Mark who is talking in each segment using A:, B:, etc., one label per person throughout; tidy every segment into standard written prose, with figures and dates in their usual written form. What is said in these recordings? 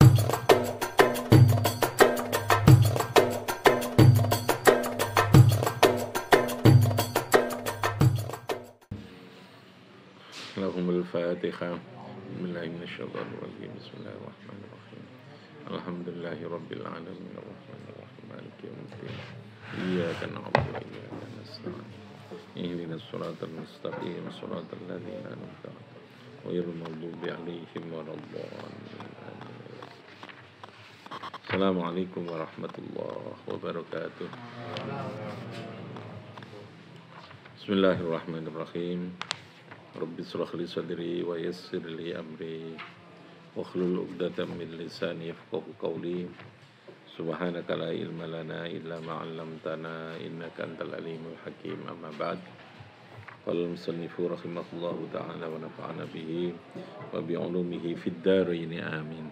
A: Lahumul Fatihah. Bismillahirrahmanirrahim. Bismillahirrahmanirrahim. Alhamdulillahi Rabbil Alamin. Ar-Rahmanir-Rahim. Maliki yawmiddin. Iyyaka na'budu wa iyyaka nasta'in. Ihdinas siratal mustaqim. Siratal ladzina an'amta 'alaihim ghairil maghdubi 'alaihim waladdallin. Assalamualaikum warahmatullahi wabarakatuh. Bismillahirrahmanirrahim. Rabbi shrah li sadri wa yassir li amri wahlul 'uqdatam min lisani yafqahu qawli. Subhanaka la ilma lana illa ma 'allamtana innaka antal alimul hakim. Amma ba'd. Qala al-musannifu rahimahullahu ta'ala wa nafa'ana bihi wa bi 'ulumihi fid dharain amin.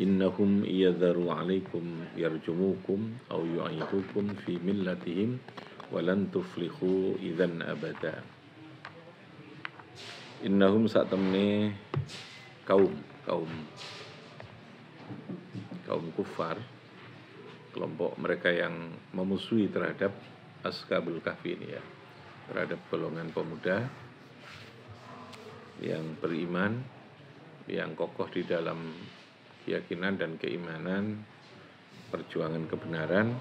A: Innahum yadharu 'alaikum yarjumukum aw yu'idukum fi millatihim wa lan tuflihu idzan abada. Innahum saat temne kaum kufar, kelompok mereka yang memusuhi terhadap Ashabul Kahfi ini ya, terhadap golongan pemuda yang beriman, yang kokoh di dalam keyakinan dan keimanan, perjuangan kebenaran.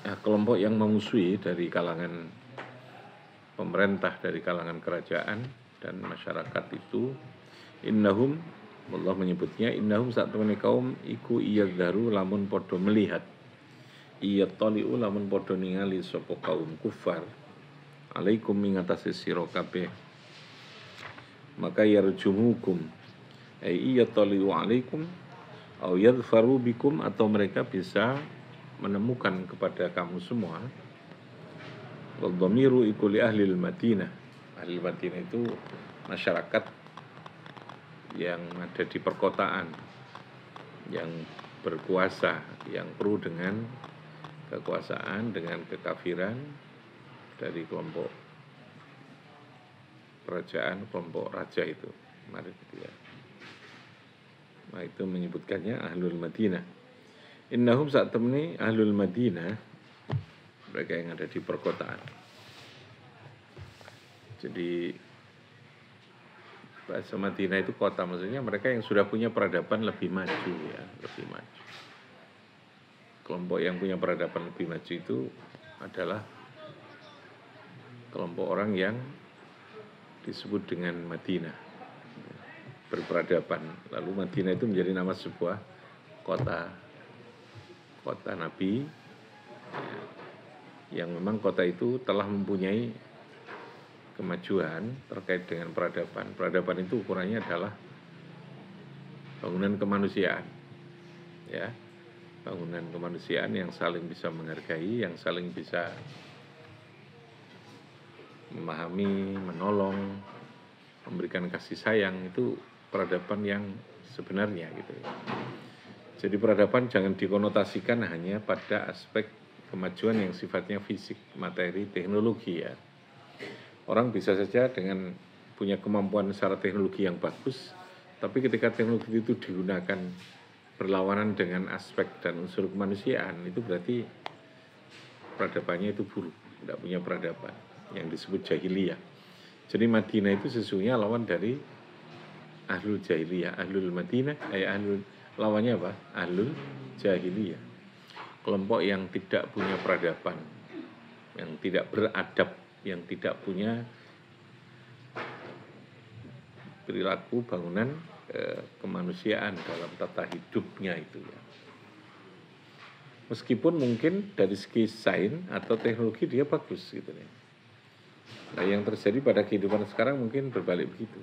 A: Nah, kelompok yang memusuhi dari kalangan pemerintah, dari kalangan kerajaan dan masyarakat itu, innahum, Allah menyebutnya innahum saat temene kaum iku iyadharu lamun podo melihat, iyatoliu lamun podo ningali sapa kaum kufar, alaikum mingatasi sira kabeh, maka yarjumukum iyatoliu alaikum au yadfaru bikum, atau mereka bisa menemukan kepada kamu semua. Wal-dhamiru iku li ahlil Madinah. Ahli Madinah itu masyarakat yang ada di perkotaan, yang berkuasa, yang pro dengan kekuasaan, dengan kekafiran dari kelompok kerajaan, kelompok raja itu. Mari gitu ya. Nah, itu menyebutkannya Ahlul Madinah. Innahum saat temani Ahlul Madinah, mereka yang ada di perkotaan. Jadi bahasa Madinah itu kota, maksudnya mereka yang sudah punya peradaban lebih maju ya, lebih maju. Kelompok yang punya peradaban lebih maju itu adalah kelompok orang yang disebut dengan Madinah, berperadaban. Lalu Madinah itu menjadi nama sebuah kota Nabi, yang memang kota itu telah mempunyai kemajuan terkait dengan peradaban. Peradaban itu ukurannya adalah bangunan kemanusiaan, ya, bangunan kemanusiaan yang saling bisa menghargai, yang saling bisa memahami, menolong, memberikan kasih sayang. Itu peradaban yang sebenarnya gitu. Jadi peradaban jangan dikonotasikan hanya pada aspek kemajuan yang sifatnya fisik, materi, teknologi ya. Orang bisa saja dengan punya kemampuan secara teknologi yang bagus, tapi ketika teknologi itu digunakan berlawanan dengan aspek dan unsur kemanusiaan, itu berarti peradabannya itu buruk, tidak punya peradaban, yang disebut jahiliyah. Jadi Madinah itu sesungguhnya lawan dari Ahlul Jahiliyah. Ahlul Madinah, lawannya apa? Ahlul Jahiliyah. Kelompok yang tidak punya peradaban, yang tidak beradab, yang tidak punya perilaku bangunan kemanusiaan dalam tata hidupnya itu ya. Meskipun mungkin dari segi sains atau teknologi dia bagus gitu ya. Nah, yang terjadi pada kehidupan sekarang mungkin berbalik begitu.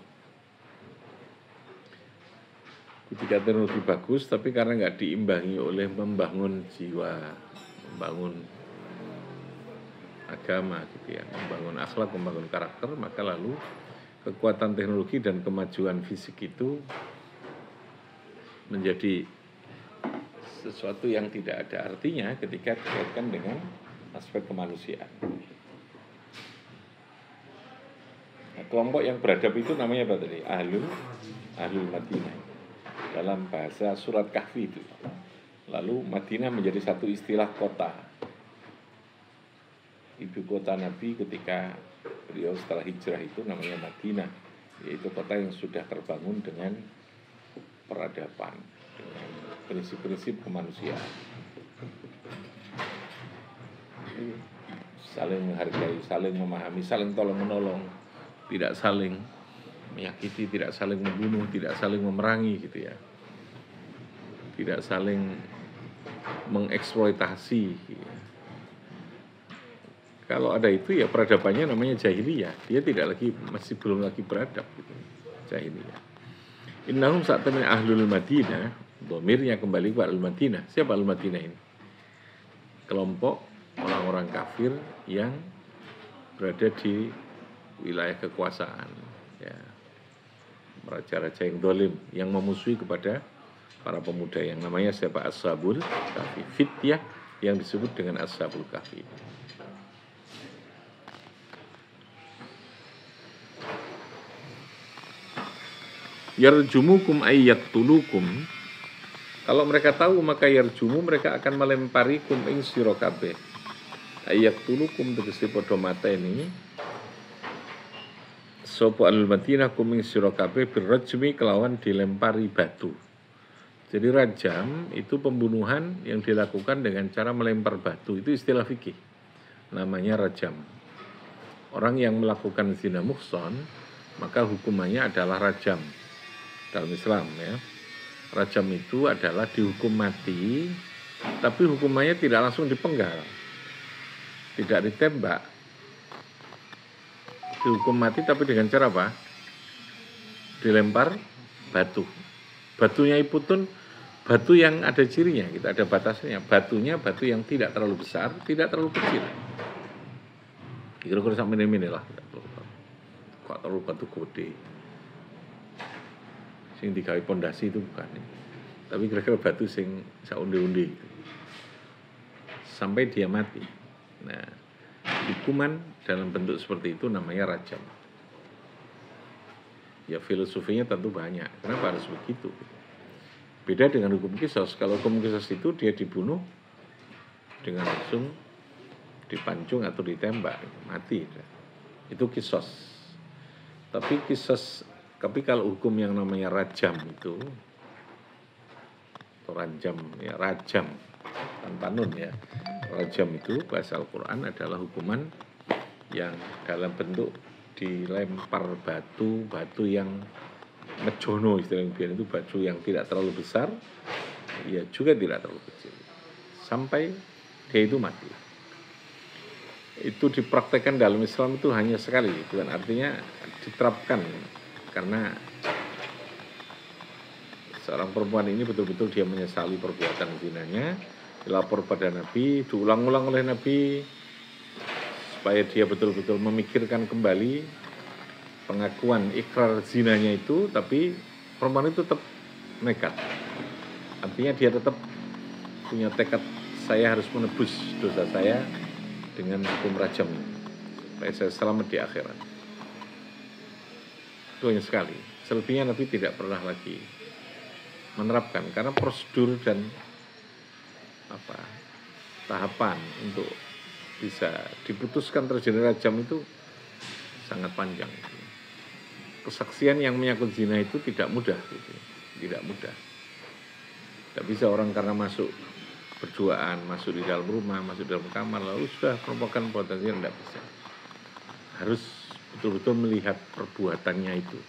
A: Ketika teknologi bagus, tapi karena nggak diimbangi oleh membangun jiwa, membangun agama gitu ya, membangun akhlak, membangun karakter, maka lalu kekuatan teknologi dan kemajuan fisik itu menjadi sesuatu yang tidak ada artinya ketika dikaitkan dengan aspek kemanusiaan. Nah, kelompok yang beradab itu namanya apa tadi? Ahlul Madinah. dalam bahasa surat Kahfi itu. Lalu Madinah menjadi satu istilah kota. Ibu kota Nabi ketika beliau setelah hijrah itu namanya Madinah, yaitu kota yang sudah terbangun dengan peradaban, dengan prinsip-prinsip kemanusiaan. Saling menghargai, saling memahami, saling tolong-menolong, tidak saling menyakiti, tidak saling membunuh, tidak saling memerangi gitu ya. Tidak saling mengeksploitasi gitu ya. Kalau ada itu ya peradabannya namanya jahiliyah. Dia tidak lagi, masih belum lagi beradab gitu. Jahiliyah. Innahum sa'tamin ahlul Madinah, domirnya kembali ke ahlul Madinah. Siapa ahlul Madinah ini? Kelompok orang-orang kafir yang berada di wilayah kekuasaan, ya, raja-raja yang dolim, yang memusuhi kepada para pemuda yang namanya siapa? Ashabul Kahfi, fityah yang disebut dengan Ashabul Kahfi. Yarjumukum ayyaqtulukum. Kalau mereka tahu maka yarjumu, mereka akan melempari kum ing sira kabeh. Ayyaqtulukum tegese padha mateni sapa al-Madinah kum ing sira kabeh birrajmi kelawan dilempari batu. Jadi rajam itu pembunuhan yang dilakukan dengan cara melempar batu. Itu istilah fikih. Namanya rajam. Orang yang melakukan zina muhsan maka hukumannya adalah rajam dalam Islam ya. Rajam itu adalah dihukum mati, tapi hukumannya tidak langsung dipenggal, tidak ditembak. Dihukum mati tapi dengan cara apa? Dilempar batu. Batunya iputun, batu yang ada cirinya, gitu, ada batasnya. Batunya batu yang tidak terlalu besar, tidak terlalu kecil. Kira-kira sampai ini lah. Kok terlalu batu gede. Sing digawe pondasi itu bukan. Tapi kira-kira batu sing saundi-undi. Sampai dia mati. Nah, hukuman dalam bentuk seperti itu namanya rajam. Ya filosofinya tentu banyak. Kenapa harus begitu? Beda dengan hukum qisas. Kalau hukum qisas itu dia dibunuh dengan langsung dipancung atau ditembak, mati. Itu qisas. Tapi kalau hukum yang namanya rajam itu, atau rajam ya, rajam tanpa nun ya. Rajam itu bahasa Al-Quran adalah hukuman yang dalam bentuk dilempar batu yang mejono, istilahnya itu batu yang tidak terlalu besar, ya juga tidak terlalu kecil, sampai dia itu mati. Itu dipraktekkan dalam Islam itu hanya sekali, bukan artinya diterapkan, karena seorang perempuan ini betul-betul dia menyesali perbuatan zinanya, dilapor pada Nabi, diulang-ulang oleh Nabi, supaya dia betul-betul memikirkan kembali pengakuan ikrar zinanya itu, tapi perempuan itu tetap nekat. Artinya dia tetap punya tekad, saya harus menebus dosa saya dengan hukum rajam, supaya saya selamat di akhirat. Itu hanya sekali. Selebihnya Nabi tidak pernah lagi menerapkan, karena prosedur dan tahapan untuk bisa diputuskan terjadi rajam itu sangat panjang. Kesaksian yang menyangkut zina itu tidak mudah, gitu. Tidak mudah. Tidak bisa orang karena masuk berduaan, masuk di dalam rumah, masuk di dalam kamar, lalu sudah merupakan perbuatan zina, tidak bisa. Harus betul-betul melihat perbuatannya itu,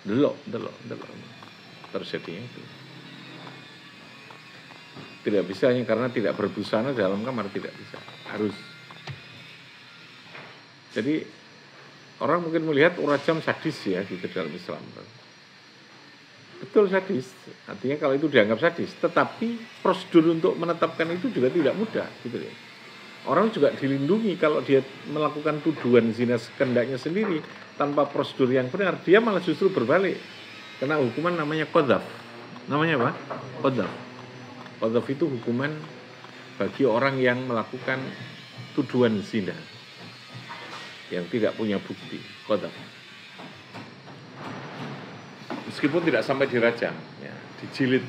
A: delok terjadinya itu. Tidak bisa hanya karena tidak berbusana dalam kamar, tidak bisa. Harus. Jadi orang mungkin melihat rajam sadis ya gitu dalam Islam. Betul sadis. Artinya kalau itu dianggap sadis, tetapi prosedur untuk menetapkan itu juga tidak mudah gitu ya. Orang juga dilindungi kalau dia melakukan tuduhan zina sekendaknya sendiri tanpa prosedur yang benar, dia malah justru berbalik. Kena hukuman namanya qadzaf. Namanya apa? Qadzaf. Qadzaf itu hukuman bagi orang yang melakukan tuduhan zina yang tidak punya bukti. Qadzaf. Meskipun tidak sampai dirajam, ya. dijilid,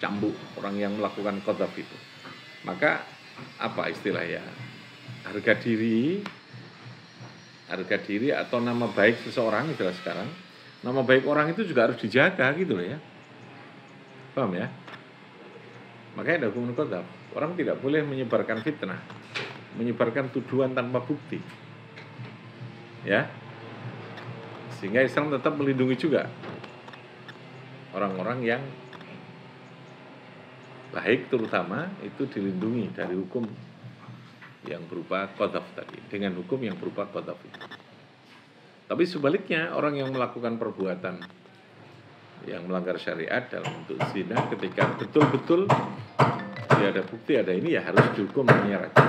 A: cambuk orang yang melakukan qadzaf itu. Maka apa istilah ya? Harga diri atau nama baik seseorang istilah sekarang, nama baik orang itu juga harus dijaga gitu loh ya. Paham ya? Makanya ada hukum qadzaf. Orang tidak boleh menyebarkan fitnah, menyebarkan tuduhan tanpa bukti. Ya. Sehingga Islam tetap melindungi juga orang-orang yang baik, terutama itu dilindungi dari hukum yang berupa qadzaf tadi, dengan hukum yang berupa qadzaf itu. Tapi sebaliknya, orang yang melakukan perbuatan yang melanggar syariat dalam bentuk zina, ketika betul-betul tidak ada bukti, ada ini, ya harus dihukum namanya rajam.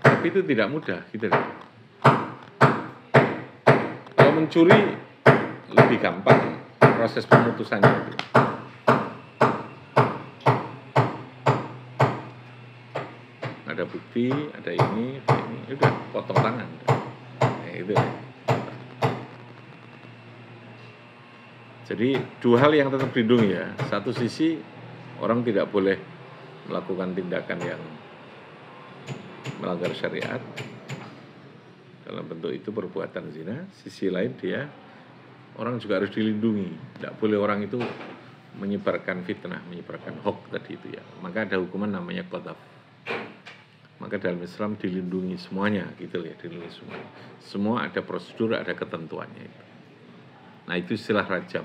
A: Tapi itu tidak mudah gitu. Kalau mencuri lebih gampang proses pemutusannya itu. Ada bukti, ada ini, udah potong tangan. Itu. Jadi dua hal yang tetap dilindungi ya. Satu sisi orang tidak boleh melakukan tindakan yang melanggar syariat dalam bentuk itu perbuatan zina. Sisi lain dia orang juga harus dilindungi. Tidak boleh orang itu menyebarkan fitnah, menyebarkan hoax tadi itu ya. Maka ada hukuman namanya qadzaf. Maka dalam Islam dilindungi semuanya gitu ya, dilindungi semua. Semua ada prosedur, ada ketentuannya itu. Nah itu istilah rajam.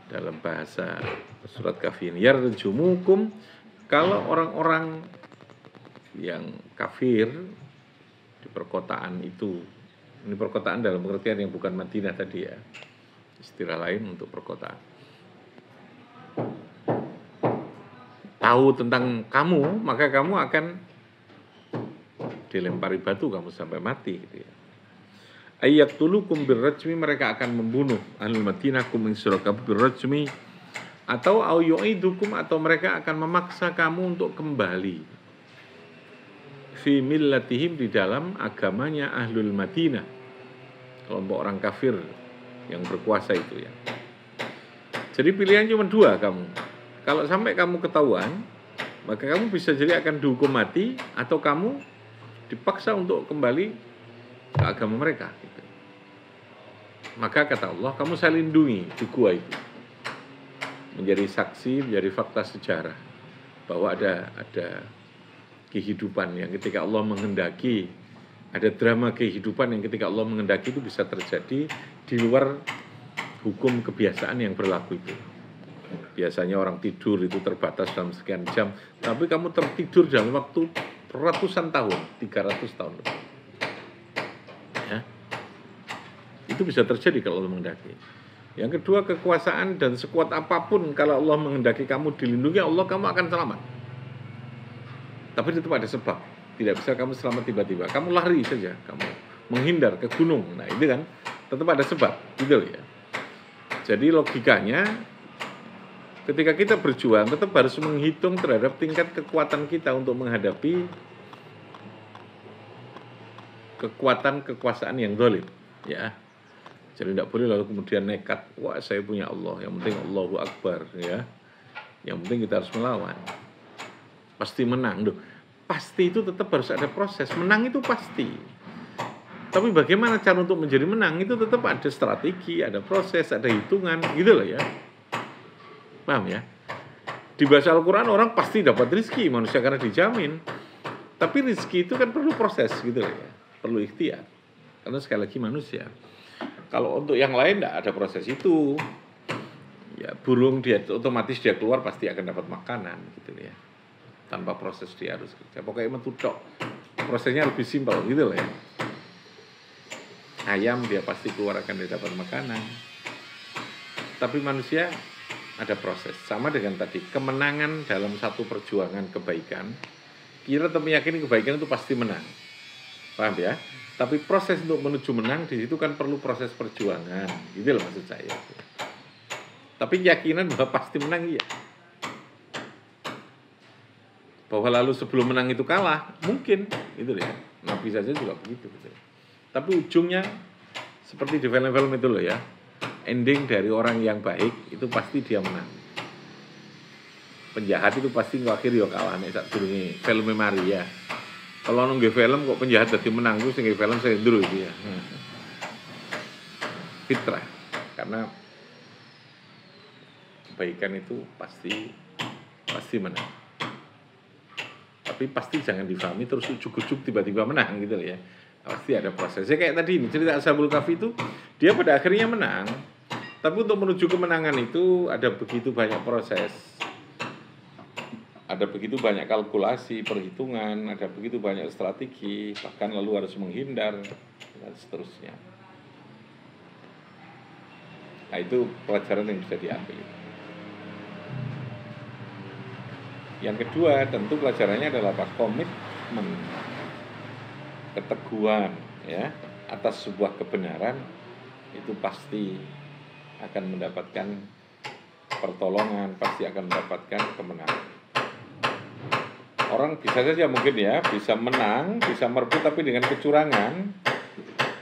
A: Dalam bahasa surat Kafir, yarjumukum, kalau orang-orang yang kafir di perkotaan itu, ini perkotaan dalam pengertian yang bukan Madinah tadi ya, istilah lain untuk perkotaan, tahu tentang kamu, maka kamu akan dilempari batu, kamu sampai mati gitu ya. Ayyaqtulukum birrajmi, mereka akan membunuh ahlul Madinah kum ing surakabu birrajmi, atau au yu'idukum, atau mereka akan memaksa kamu untuk kembali fi millatihim, di dalam agamanya ahlul Madinah, kelompok orang kafir yang berkuasa itu ya. Jadi pilihan cuma dua kamu. Kalau sampai kamu ketahuan, maka kamu bisa jadi akan dihukum mati, atau kamu dipaksa untuk kembali ke agama mereka gitu. Maka kata Allah, kamu saya lindungi di gua itu, menjadi saksi, menjadi fakta sejarah bahwa ada kehidupan yang ketika Allah menghendaki, ada drama kehidupan yang ketika Allah menghendaki itu bisa terjadi di luar hukum kebiasaan yang berlaku itu. Biasanya orang tidur itu terbatas dalam sekian jam, tapi kamu tertidur dalam waktu ratusan tahun, 300 tahun lebih. Ya. Itu bisa terjadi kalau Allah menghendaki. Yang kedua, kekuasaan, dan sekuat apapun kalau Allah menghendaki kamu dilindungi Allah, kamu akan selamat. Tapi tetap ada sebab. Tidak bisa kamu selamat tiba-tiba. Kamu lari saja, kamu menghindar ke gunung. Nah, itu kan tetap ada sebab, gitu ya. Jadi logikanya, ketika kita berjuang, tetap harus menghitung terhadap tingkat kekuatan kita untuk menghadapi kekuatan kekuasaan yang zalim, ya. Jadi tidak boleh lalu kemudian nekat, wah saya punya Allah, yang penting Allahu Akbar, ya. Yang penting kita harus melawan. Pasti menang, loh. Pasti itu tetap harus ada proses. Menang itu pasti. Tapi bagaimana cara untuk menjadi menang itu tetap ada strategi, ada proses, ada hitungan, gitu loh ya. Paham ya? Di bahasa Al-Quran orang pasti dapat rezeki manusia karena dijamin. Tapi rezeki itu kan perlu proses gitu loh ya. Perlu ikhtiar. Karena sekali lagi manusia. Kalau untuk yang lain tidak ada proses itu. Ya burung dia otomatis dia keluar pasti akan dapat makanan gitu ya. Tanpa proses dia harus kerja. Pokoknya metutok. Prosesnya lebih simpel gitu loh ya. Ayam dia pasti keluar akan dia dapat makanan. Tapi manusia ada proses. Sama dengan tadi, kemenangan dalam satu perjuangan kebaikan, kita tetap meyakini kebaikan itu pasti menang. Paham ya? Tapi proses untuk menuju menang di situ kan perlu proses perjuangan. Gitu loh maksud saya. Tapi keyakinan bahwa pasti menang iya. Bahwa lalu sebelum menang itu kalah, mungkin gitu ya. Nabi saja juga begitu gitu. Tapi ujungnya seperti di film-film itu loh ya. ending dari orang yang baik itu pasti dia menang. Penjahat itu pasti akhir yo kalah nek sadurunge filme Maria. Kalau nunggu film kok penjahat jadi menang ku sing film saya dulu itu ya. Fitrah. Karena kebaikan itu pasti menang. Tapi pasti jangan difahami terus ujuk-ujuk tiba-tiba menang gitu ya. Pasti ada prosesnya kayak tadi ini cerita Ashabul Kahfi itu dia pada akhirnya menang. Tapi untuk menuju kemenangan itu ada begitu banyak proses. Ada begitu banyak kalkulasi, perhitungan, ada begitu banyak strategi, bahkan lalu harus menghindar dan seterusnya. Nah, itu pelajaran yang bisa diambil. Yang kedua, tentu pelajarannya adalah komitmen, keteguhan ya atas sebuah kebenaran itu pasti akan mendapatkan pertolongan, pasti akan mendapatkan kemenangan. Orang bisa saja mungkin ya bisa menang, bisa merebut tapi dengan kecurangan.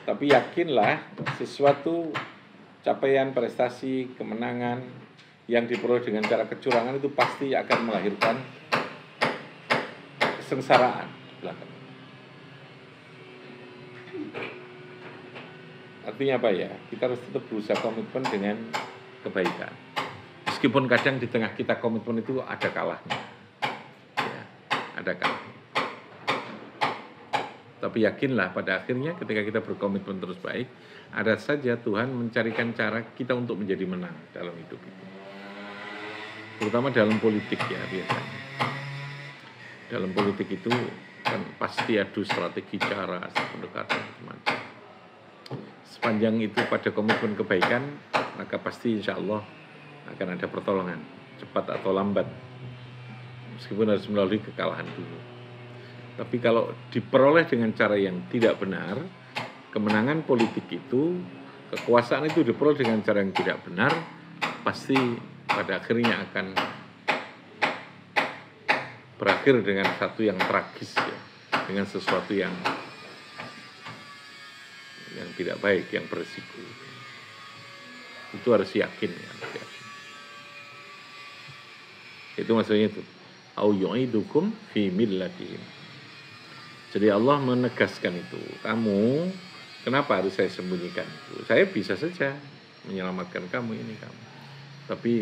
A: Tapi yakinlah sesuatu capaian, prestasi, kemenangan yang diperoleh dengan cara kecurangan itu pasti akan melahirkan kesengsaraan belakang. Artinya apa ya? Kita harus tetap berusaha komitmen dengan kebaikan. Meskipun kadang di tengah kita komitmen itu ada kalahnya. Ada kalahnya. Tapi yakinlah pada akhirnya ketika kita berkomitmen terus baik, ada saja Tuhan mencarikan cara kita untuk menjadi menang dalam hidup itu. Terutama dalam politik ya biasanya. Dalam politik itu kan pasti adu strategi, cara, pendekatan macam. Sepanjang itu pada komitmen kebaikan, maka pasti insya Allah akan ada pertolongan, cepat atau lambat. Meskipun harus melalui kekalahan dulu. Tapi kalau diperoleh dengan cara yang tidak benar, kemenangan politik itu, kekuasaan itu diperoleh dengan cara yang tidak benar, pasti pada akhirnya akan berakhir dengan satu yang tragis ya, dengan sesuatu yang tidak baik, yang berisiko. Itu harus yakin ya. Itu maksudnya itu. Au yu'idukum fi millatihim. Jadi Allah menegaskan itu. Kamu, kenapa harus saya sembunyikan itu? Saya bisa saja menyelamatkan kamu ini kamu. Tapi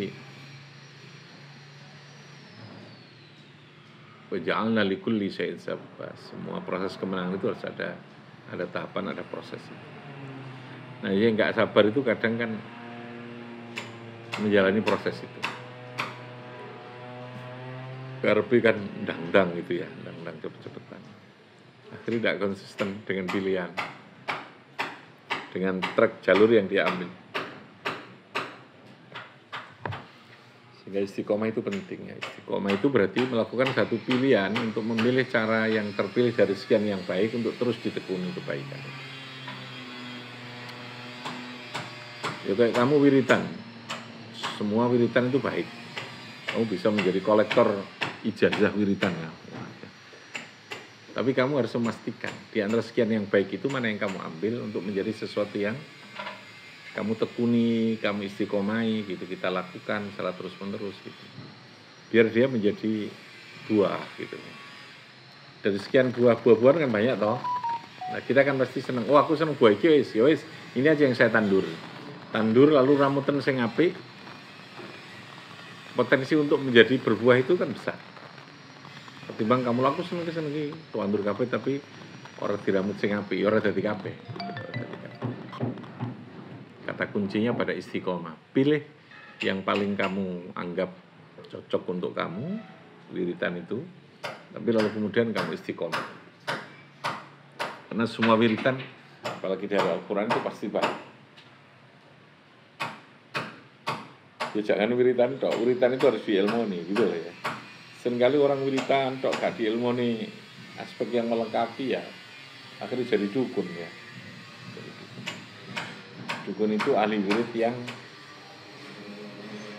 A: wa ja'alna likulli syai'in sababa. Semua proses kemenangan itu harus ada tahapan, ada proses. Nah, yang enggak sabar itu kadang kan menjalani proses itu. Karpi kan dang-dang gitu ya, dang-dang cepet-cepetan. Akhirnya tidak konsisten dengan pilihan, dengan trek jalur yang dia ambil. Sehingga istiqomah itu penting ya. Istiqomah itu berarti melakukan satu pilihan untuk memilih cara yang terpilih dari sekian yang baik untuk terus ditekuni kebaikan. Ya kayak kamu wiritan, semua wiritan itu baik. Kamu bisa menjadi kolektor ijazah wiritan ya. Tapi kamu harus memastikan di antara sekian yang baik itu mana yang kamu ambil untuk menjadi sesuatu yang kamu tekuni, kamu istiqomai gitu, kita lakukan secara terus menerus gitu. Biar dia menjadi buah gitu. Dari sekian buah-buahan kan banyak toh. Nah, kita kan pasti seneng. Oh, aku seneng buah iki wis, ya wis. Ini aja yang saya tandur. Tandur lalu ramuten sing apik. Potensi untuk menjadi berbuah itu kan besar. Ketimbang kamu laku seneng iki tuandur kabeh tapi ora diramut sing apik, ya ora dadi kabeh. Kata kuncinya pada istiqomah. Pilih yang paling kamu anggap cocok untuk kamu, wiritan itu. Tapi lalu kemudian kamu istiqomah. Karena semua wiritan, apalagi dari Al-Quran itu pasti baik. Ya jangan wiritan tok, wiritan itu harus diilmoni gitu loh ya. Seringkali orang wiritan tok gak diilmoni aspek yang melengkapi ya, akhirnya jadi dukun ya. Dukun itu ahli wirid yang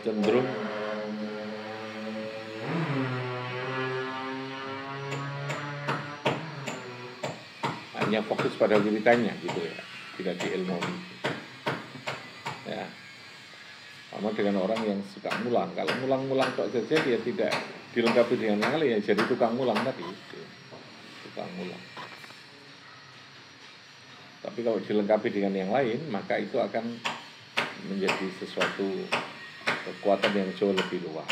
A: cenderung hanya fokus pada wiritannya gitu ya, tidak diilmoni. Ya, Sama dengan orang yang suka ngulang. Kalau ngulang-ngulang tok saja dia tidak dilengkapi dengan yang lain, ya jadi tukang ngulang tadi. Tukang ngulang. Tapi kalau dilengkapi dengan yang lain, maka itu akan menjadi sesuatu kekuatan yang jauh lebih luas.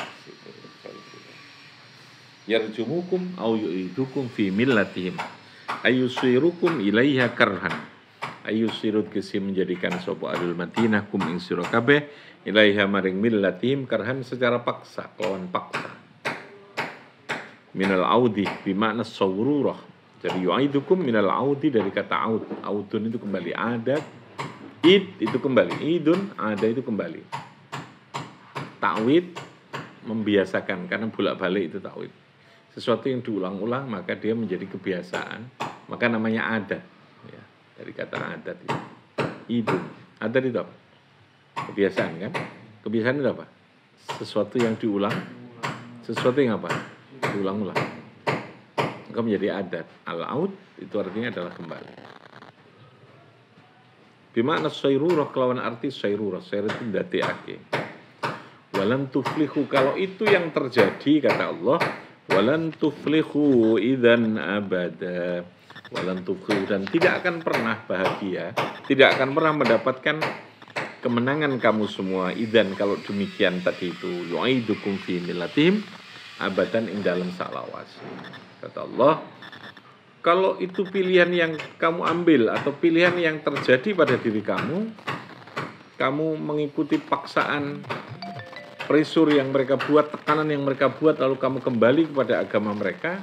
A: Yarjumukum au yu'idukum fi millatihim ayusirukum ilaiha karhan. Ayusirut kesi menjadikan sapa alul Madinah kum ing sira kabeh ilaiha maring millatihim karhan secara paksa, kelawan paksa. Minal audi bimakna sawrurah. Jadi yu'idukum minal audi dari kata aud. Audun itu kembali, adat. Id itu kembali, idun, ada itu kembali. Ta'wid membiasakan, karena bolak-balik itu ta'wid. Sesuatu yang diulang-ulang maka dia menjadi kebiasaan, maka namanya adat. Ya, dari kata adat itu. Idun, adat itu apa? Kebiasaan kan? Kebiasaan itu apa? Sesuatu yang diulang, sesuatu yang apa? Diulang-ulang. Maka menjadi adat. Al-aud itu artinya adalah kembali. Bimakna sayrurah kelawan arti sayrurah. Sayrurah itu ndadekake. Walan tuflihu, kalau itu yang terjadi kata Allah, walan tuflihu idzan abada. Walan tuflihu, dan tidak akan pernah bahagia, tidak akan pernah mendapatkan kemenangan kamu semua idzan kalau demikian tadi itu yu'idukum fi millatihim abadan ing dalam salawas. Kata Allah, kalau itu pilihan yang kamu ambil atau pilihan yang terjadi pada diri kamu, kamu mengikuti paksaan, pressure yang mereka buat, tekanan yang mereka buat, lalu kamu kembali kepada agama mereka,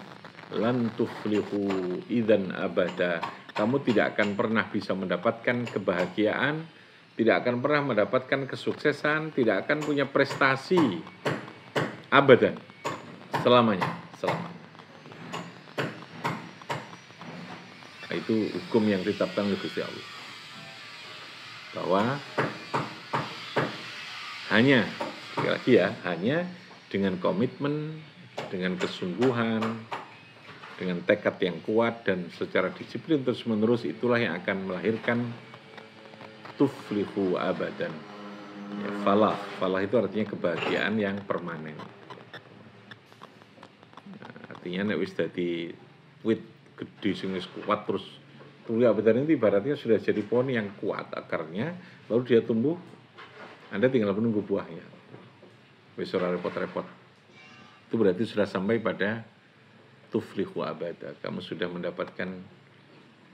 A: lan tuflihu idzan abada. Kamu tidak akan pernah bisa mendapatkan kebahagiaan, tidak akan pernah mendapatkan kesuksesan, tidak akan punya prestasi abadan, selamanya. Itu hukum yang ditetapkan oleh Gusti Allah, bahwa hanya, sekali lagi ya, hanya dengan komitmen, dengan kesungguhan, dengan tekad yang kuat dan secara disiplin terus menerus, itulah yang akan melahirkan tuflihu abadan. Ya, falah itu artinya kebahagiaan yang permanen. Nah, artinya nek wis dadi wit gede sing wis kuat terus tuli abadan itu ibaratnya sudah jadi pohon yang kuat akarnya, lalu dia tumbuh, Anda tinggal menunggu buahnya. Wis ora repot-repot. Itu berarti sudah sampai pada tuflihu abada. Kamu sudah mendapatkan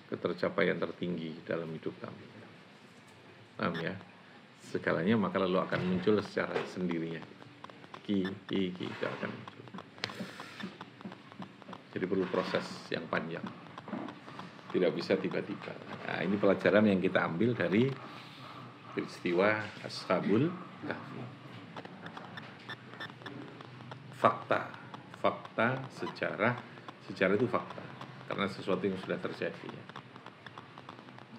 A: ketercapaian tertinggi dalam hidup kamu. Paham ya? Segalanya maka lalu akan muncul secara sendirinya. Ki itu akan muncul. Jadi perlu proses yang panjang. Tidak bisa tiba-tiba. Nah, ini pelajaran yang kita ambil dari peristiwa Ashabul Kahfi. Fakta, sejarah itu fakta. Karena sesuatu yang sudah terjadi.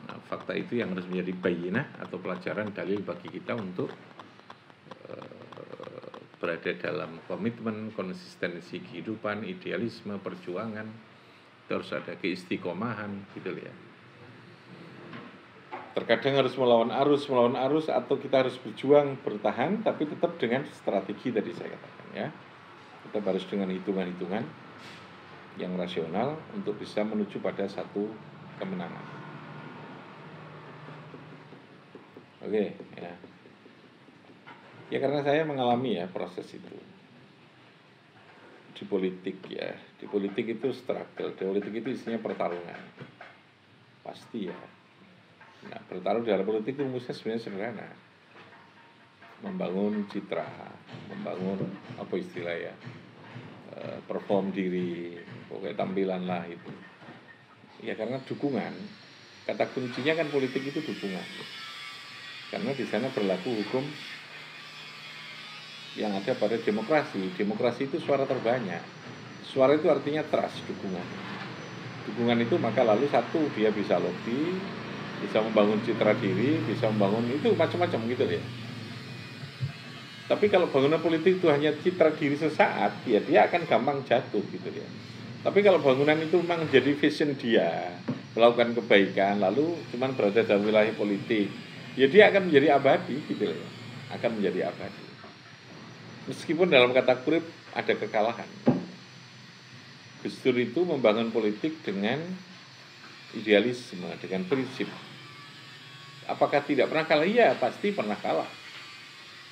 A: Nah, fakta itu yang harus menjadi bayinah atau pelajaran dalil bagi kita untuk berada dalam komitmen, konsistensi kehidupan, idealisme, perjuangan. Terus ada keistiqomahan gitu ya. Terkadang harus melawan arus atau kita harus berjuang, bertahan, tapi tetap dengan strategi tadi saya katakan ya. Tetap harus dengan hitungan-hitungan yang rasional untuk bisa menuju pada satu kemenangan. Oke, ya. Ya karena saya mengalami ya proses itu di politik ya. Di politik itu struggle, di politik itu isinya pertarungan. Pasti ya. Nah, bertarung dalam politik itu rumusnya sebenarnya sederhana. Membangun citra, membangun apa istilah ya, perform diri, pokoknya tampilan lah itu. Ya karena dukungan, kata kuncinya kan politik itu dukungan. Karena di sana berlaku hukum yang ada pada demokrasi. Demokrasi itu suara terbanyak. Suara itu artinya trust, dukungan. Dukungan itu maka lalu satu, dia bisa lobby, bisa membangun citra diri, bisa membangun itu macam-macam gitu ya. Tapi kalau bangunan politik itu hanya citra diri sesaat, ya dia akan gampang jatuh gitu ya. Tapi kalau bangunan itu memang jadi vision dia, melakukan kebaikan, lalu cuman berada dalam wilayah politik, ya dia akan menjadi abadi gitu ya. akan menjadi abadi. Meskipun dalam kategori ada kekalahan. Gus Dur itu membangun politik dengan idealisme, dengan prinsip. Apakah tidak pernah kalah? Iya, pasti pernah kalah.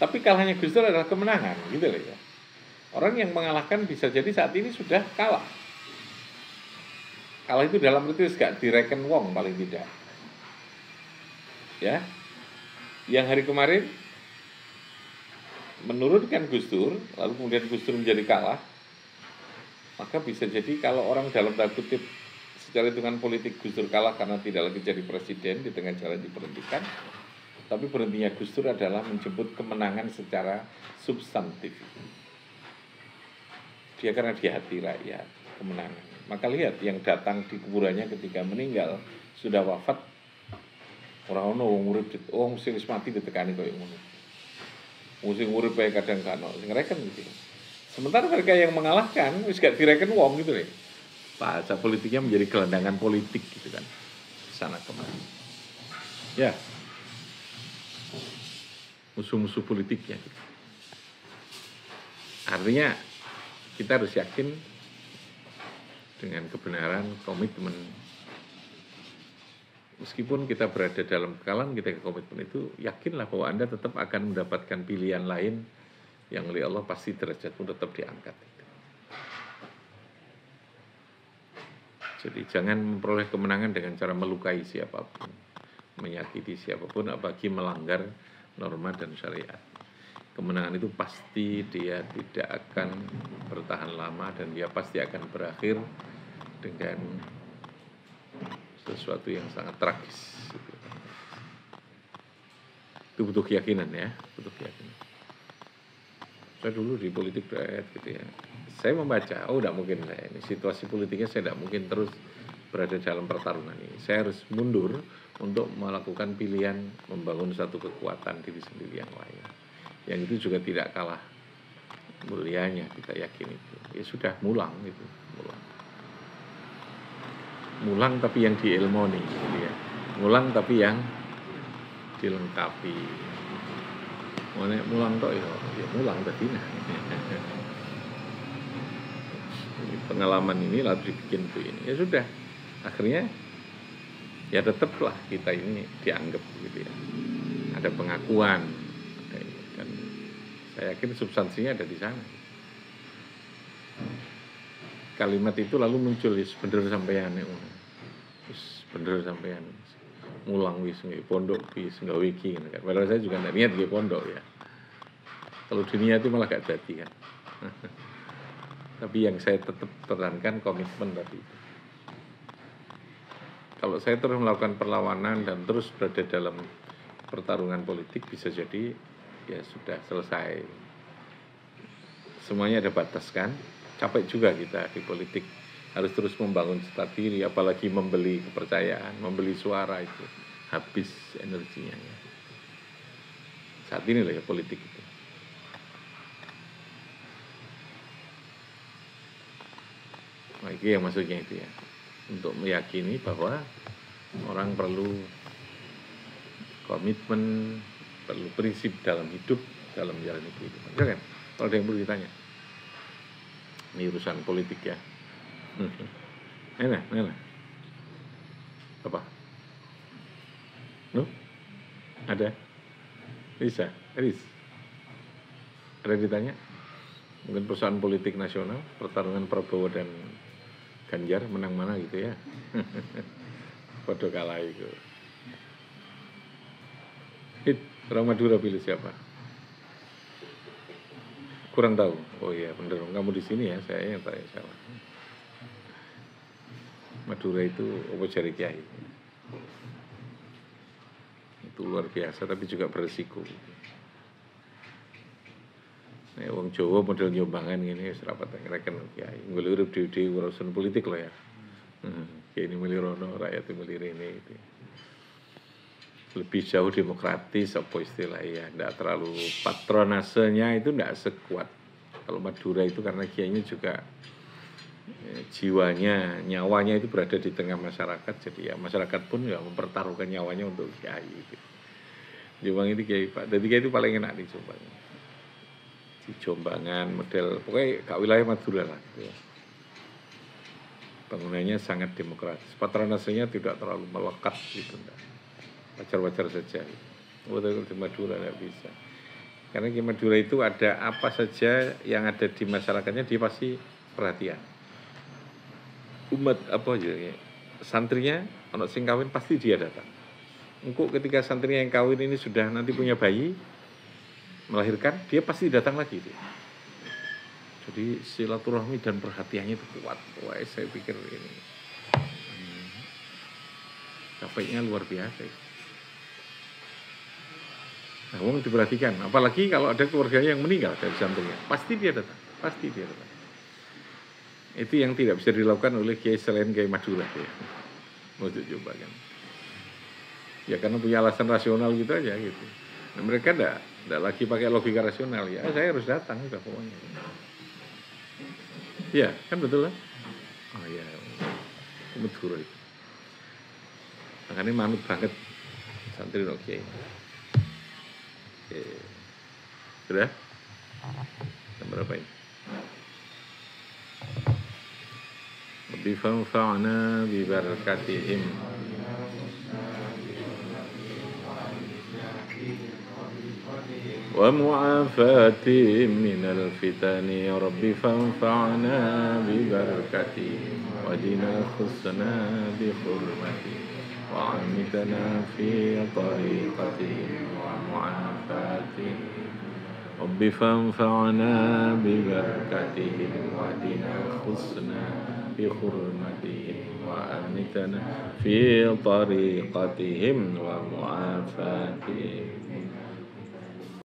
A: Tapi kalahnya Gus Dur adalah kemenangan, gitu loh ya. Orang yang mengalahkan bisa jadi saat ini sudah kalah. Kalah itu dalam arti gak direken wong paling tidak. Ya, yang hari kemarin menurunkan Gus Dur, lalu kemudian Gus Dur menjadi kalah, maka bisa jadi kalau orang dalam tanda kutip secara hitungan politik Gus Dur kalah karena tidak lagi jadi presiden di tengah jalan diberhentikan, tapi berhentinya Gus Dur adalah menjemput kemenangan secara substantif. Dia karena di hati rakyat, kemenangan. Maka lihat yang datang di kuburannya ketika meninggal sudah wafat, orang wong urip wong sing wis mati ditekani koyo ngono. Wong sing urip bae kadang kano sing reken gitu. Sementara mereka yang mengalahkan wis gak direken wong gitu deh. Bahasa politiknya menjadi gelandangan politik gitu kan. Sana kemari. Ya. Musuh-musuh politiknya gitu. Artinya kita harus yakin dengan kebenaran, komitmen. Meskipun kita berada dalam kekalahan, kita komitmen itu, yakinlah bahwa Anda tetap akan mendapatkan pilihan lain yang oleh Allah pasti derajatmu tetap diangkat. Jadi jangan memperoleh kemenangan dengan cara melukai siapapun, menyakiti siapapun, apalagi melanggar norma dan syariat. Kemenangan itu pasti dia tidak akan bertahan lama dan dia pasti akan berakhir dengan sesuatu yang sangat tragis. Itu butuh keyakinan ya, butuh keyakinan. Saya dulu di politik rakyat gitu ya. Saya membaca, tidak mungkin ini situasi politiknya saya tidak mungkin terus berada dalam pertarungan ini. Saya harus mundur untuk melakukan pilihan membangun satu kekuatan diri sendiri yang lain. Yang itu juga tidak kalah mulianya, kita yakin itu. Ya sudah, mulang itu, mulang. Mulang tapi yang diilmoni gitu ya. Mulang tapi yang dilengkapi. Mulang tok ya mulang tadi nah. Pengalaman ini lalu dibikin tuh ini. Ya sudah. Akhirnya ya tetaplah kita ini dianggap gitu ya. Ada pengakuan, ada ini. Dan saya yakin substansinya ada di sana. Kalimat itu lalu muncul bener sampeyan wis bener sampeyan mulang wis nggih pondok wis gawe iki kan. Padahal saya juga enggak niat nggih pondok ya. Kalau diniati malah gak jadi kan. Tapi yang saya tetap pertahankan komitmen tadi. Kalau saya terus melakukan perlawanan dan terus berada dalam pertarungan politik bisa jadi ya sudah selesai. Semuanya ada batas kan. Capek juga kita di politik, harus terus membangun cita diri, apalagi membeli kepercayaan, membeli suara itu habis energinya ya. Saat ini lah ya politik itu. Nah, itu yang maksudnya itu ya, untuk meyakini bahwa orang perlu komitmen, perlu prinsip dalam hidup, dalam menjalani kehidupan. Kan? Kalau ada yang perlu ditanya. Ini urusan politik ya. Enak. Apa? No? Ada? Bisa? Ada yang ditanya? Mungkin persoalan politik nasional, pertarungan Prabowo dan Ganjar menang mana gitu ya. Podo kalah itu. Orang Madura pilih siapa? Kurang tahu. Oh iya, bener. Kamu di sini ya, saya yang tanya salah. Madura itu apa jari kiai? Itu luar biasa, tapi juga beresiko. Nah, wong Jawa model nyombangan ini serapat ngereken kiai. Nggolek urip dhewe urusan politik loh ya. Kiai ini milih rono, rakyat milih rene itu. Lebih jauh demokratis apa istilahnya, tidak terlalu patronasenya itu tidak sekuat kalau Madura itu, karena kiainya juga jiwanya, nyawanya itu berada di tengah masyarakat, jadi ya masyarakat pun nggak mempertaruhkan nyawanya untuk kiai gitu. Jombang itu Kiai Pak. Jadi Kiai itu paling enak di Jombang. Di Jombangan model pokoknya gak wilayah Madura lah. Ya. Bangunannya sangat demokratis. Patronasenya tidak terlalu melekat gitu. Wajar-wajar saja. Betul di Madura tidak bisa. Karena di Madura itu ada apa saja yang ada di masyarakatnya dia pasti perhatian. Umat apa aja ya. Santrinya anak sing kawin pasti dia datang. Engkau ketika santrinya yang kawin ini sudah nanti punya bayi, melahirkan, dia pasti datang lagi. Dia. Jadi silaturahmi dan perhatiannya itu kuat. Wah, saya pikir ini capeknya luar biasa. Nah, mau diperhatikan. Apalagi kalau ada keluarganya yang meninggal dari santrinya, pasti dia datang. Pasti dia datang. Itu yang tidak bisa dilakukan oleh Kiai selain Kiai Madura. Ya. Untuk coba kan. Ya karena punya alasan rasional gitu aja gitu. Nah, mereka enggak lagi pakai logika rasional ya. Saya harus datang udah pokoknya. Ya, kan betul kan? Oh iya. Madura itu. Makanya manut banget santri Kiai. Oke. Sudah? Nomor berapa ini? Rabbi fanfa'na bi barakatihim. ومعافاتهم من الفتن رب فانفعنا ببركتهم ودنا خصنا بحرمتهم وعمتنا في طريقتهم ومعافاتهم رب فانفعنا ببركتهم ودنا خصنا بحرمتهم وعمتنا في طريقتهم ومعافاتهم